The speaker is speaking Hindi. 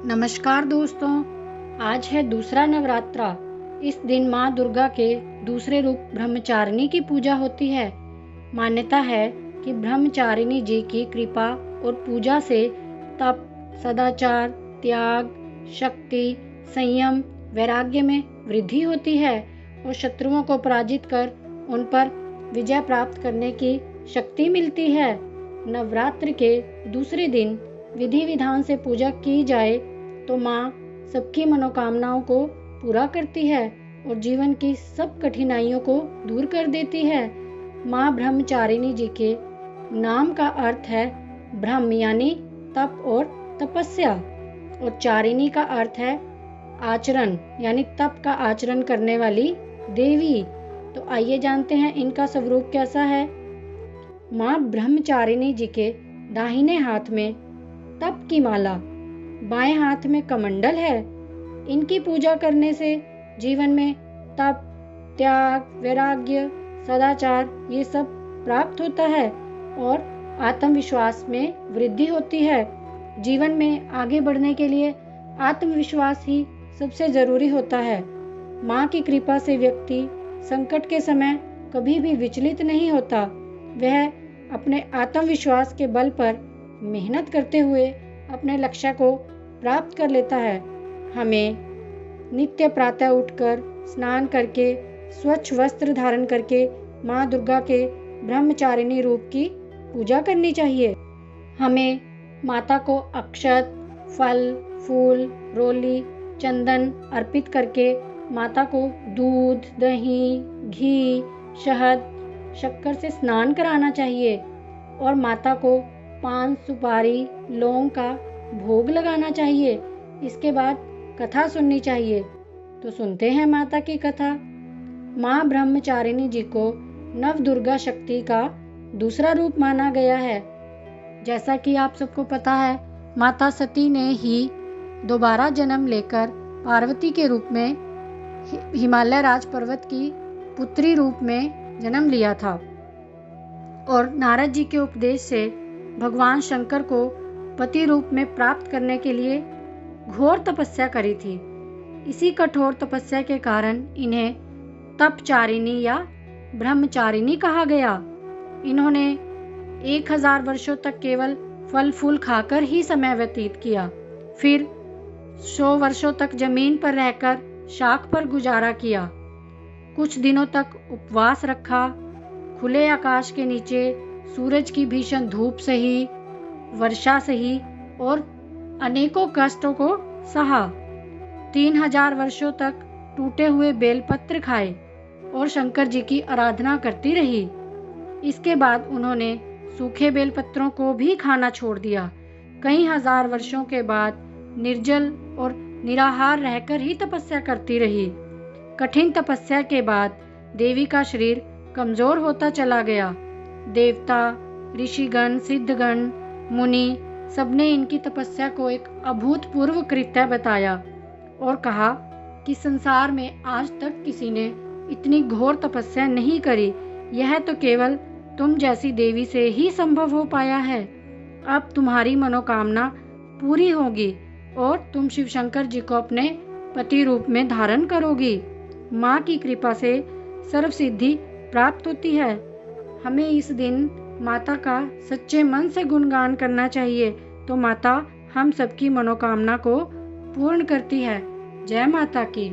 नमस्कार दोस्तों, आज है दूसरा नवरात्रा। इस दिन माँ दुर्गा के दूसरे रूप ब्रह्मचारिणी की पूजा होती है। मान्यता है कि ब्रह्मचारिणी जी की कृपा और पूजा से तप, सदाचार, त्याग, शक्ति, संयम, वैराग्य में वृद्धि होती है और शत्रुओं को पराजित कर उन पर विजय प्राप्त करने की शक्ति मिलती है। नवरात्र के दूसरे दिन विधि विधान से पूजा की जाए तो माँ सबकी मनोकामनाओं को पूरा करती है और जीवन की सब कठिनाइयों को दूर कर देती है। माँ ब्रह्मचारिणी जी के नाम का अर्थ है ब्रह्म यानी तप और तपस्या, और चारिणी का अर्थ है आचरण यानी तप का आचरण करने वाली देवी। तो आइए जानते हैं इनका स्वरूप कैसा है। माँ ब्रह्मचारिणी जी के दाहिने हाथ में तप की माला, बाएं हाथ में कमंडल है। इनकी पूजा करने से जीवन में तप, त्याग, वैराग्य, सदाचार ये सब प्राप्त होता है और आत्मविश्वास में वृद्धि होती है। जीवन में आगे बढ़ने के लिए आत्मविश्वास ही सबसे जरूरी होता है। माँ की कृपा से व्यक्ति संकट के समय कभी भी विचलित नहीं होता। वह अपने आत्मविश्वास के बल पर मेहनत करते हुए अपने लक्ष्य को प्राप्त कर लेता है। हमें नित्य प्रातः उठकर स्नान करके स्वच्छ वस्त्र धारण करके माँ दुर्गा के ब्रह्मचारिणी रूप की पूजा करनी चाहिए। हमें माता को अक्षत, फल, फूल, रोली, चंदन अर्पित करके माता को दूध, दही, घी, शहद, शक्कर से स्नान कराना चाहिए और माता को पान, सुपारी, लौंग का भोग लगाना चाहिए। इसके बाद कथा सुननी चाहिए। तो सुनते हैं माता की कथा। माँ ब्रह्मचारिणी जी को नव दुर्गा शक्ति का दूसरा रूप माना गया है। जैसा कि आप सबको पता है, माता सती ने ही दोबारा जन्म लेकर पार्वती के रूप में हिमालय राज पर्वत की पुत्री रूप में जन्म लिया था और नारद जी के उपदेश से भगवान शंकर को पति रूप में प्राप्त करने के लिए घोर तपस्या करी थी। इसी कठोर तपस्या के कारण इन्हें तपचारिणी या ब्रह्मचारिणी कहा गया। इन्होंने 1000 वर्षों तक केवल फल फूल खाकर ही समय व्यतीत किया। फिर 100 वर्षों तक जमीन पर रहकर शाख पर गुजारा किया। कुछ दिनों तक उपवास रखा। खुले आकाश के नीचे सूरज की भीषण धूप सही, वर्षा सही और अनेकों कष्टों को सहा। 3000 वर्षों तक टूटे हुए बेलपत्र खाए और शंकर जी की आराधना करती रही। इसके बाद उन्होंने सूखे बेलपत्रों को भी खाना छोड़ दिया। कई हजार वर्षों के बाद निर्जल और निराहार रहकर ही तपस्या करती रही। कठिन तपस्या के बाद देवी का शरीर कमजोर होता चला गया। देवता, ऋषिगण, सिद्धगण, मुनि सबने इनकी तपस्या को एक अभूतपूर्व कृत्य बताया और कहा कि संसार में आज तक किसी ने इतनी घोर तपस्या नहीं करी। यह तो केवल तुम जैसी देवी से ही संभव हो पाया है। अब तुम्हारी मनोकामना पूरी होगी और तुम शिव शंकर जी को अपने पति रूप में धारण करोगी। माँ की कृपा से सर्व सिद्धि प्राप्त होती है। हमें इस दिन माता का सच्चे मन से गुणगान करना चाहिए तो माता हम सबकी मनोकामना को पूर्ण करती है। जय माता की।